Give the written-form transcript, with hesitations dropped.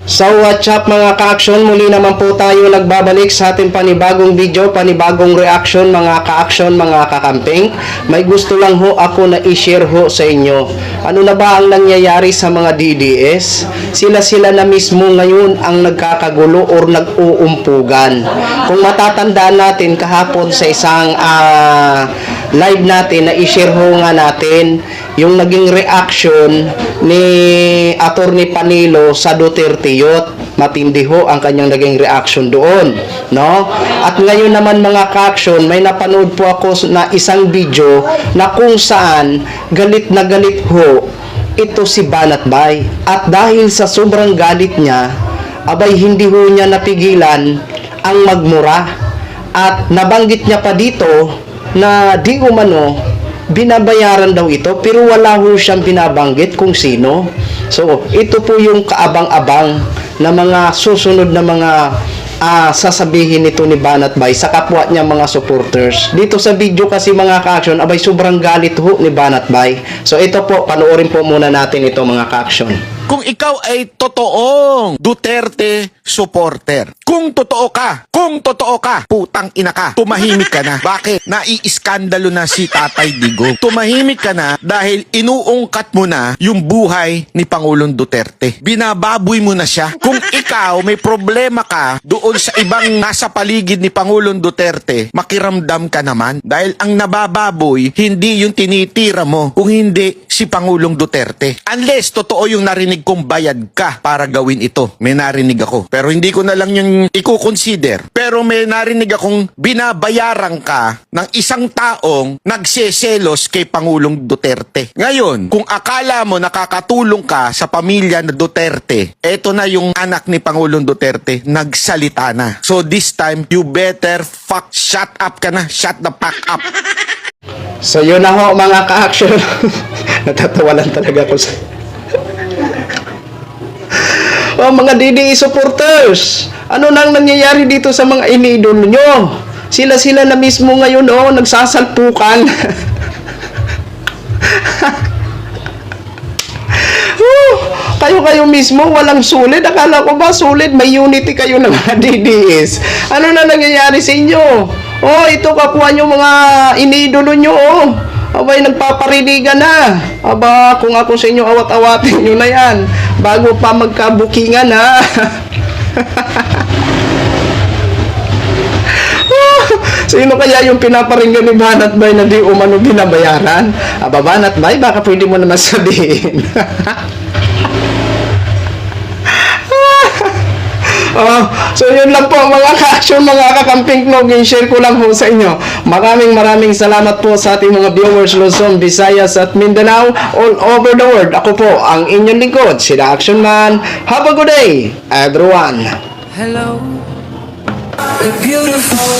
So what's up mga ka-action, muli naman po tayo nagbabalik sa ating panibagong video, panibagong reaction mga ka-action, mga kakamping. May gusto lang ho ako na i-share ho sa inyo. Ano na ba ang nangyayari sa mga DDS? Sila na mismo ngayon ang nagkakagulo or nag-uumpugan. Kung matatandaan natin kahapon sa isang live natin na i-share ho nga natin yung naging reaction ni Attorney Panilo sa Duterte Youth. Matindi ho ang kanyang naging reaction doon, no? At ngayon naman mga ka-action, may napanood po ako na isang video na kung saan galit na galit ho ito si Banat Bay. At dahil sa sobrang galit niya, abay hindi ho niya napigilan ang magmura. At nabanggit niya pa dito na di umano binabayaran daw ito, pero wala ho siyang binabanggit kung sino. So, ito po yung kaabang-abang na mga susunod na mga sasabihin nito ni Banat Bay sa kapwa niya mga supporters. Dito sa video kasi mga ka-action, abay sobrang galit ho ni Banat Bay. So, ito po, panoorin po muna natin ito mga ka-action. Kung ikaw ay totoong Duterte supporter, kung totoo ka, putang ina ka, tumahimik ka na. Bakit? Naiiskandalo na si Tatay Digo. Tumahimik ka na dahil inuungkat mo na yung buhay ni Pangulong Duterte. Binababoy mo na siya. Kung ikaw may problema ka doon sa ibang nasa paligid ni Pangulong Duterte, makiramdam ka naman. Dahil ang nabababoy, hindi yung tinitira mo, kung hindi si Pangulong Duterte. Unless totoo yung narinig kong bayad ka para gawin ito. May narinig ako. Pero hindi ko na lang yung i-consider. Pero may narinig akong binabayaran ka ng isang taong nagseselos kay Pangulong Duterte. Ngayon, kung akala mo nakakatulong ka sa pamilya na Duterte, eto na yung anak ni Pangulong Duterte, nagsalita na. So this time, you better shut up ka na. Shut the fuck up. So yun na ho mga ka-action. Natatawa lang talaga ako sa mga DDE supporters, ano nang nangyayari dito sa mga iniidolo nyo? Sila na mismo ngayon nagsasalpukan. Kayo mismo walang sulit. Akala ko ba sulit? May unity kayo ng mga DDS. Ano na nangyayari sa inyo? Ito kakuha nyo mga iniidolo nyo. Abay, nagpaparinigan na. Aba, kung ako sa inyo, awat-awatin nyo na yan. Bago pa magkabukingan, ha? Sino kaya yung pinaparinggan ni Banat Bay na di umano binabayaran? Aba, Banat Bay, baka pwede mo naman sabihin. So yun lang po mga ka-action, mga kakamping vlog, share ko lang po sa inyo. Maraming salamat po sa ating mga viewers Luzon, Visayas at Mindanao, all over the world. Ako po ang inyong lingkod, si The Action Man. Have a good day, everyone. Hello, the beautiful.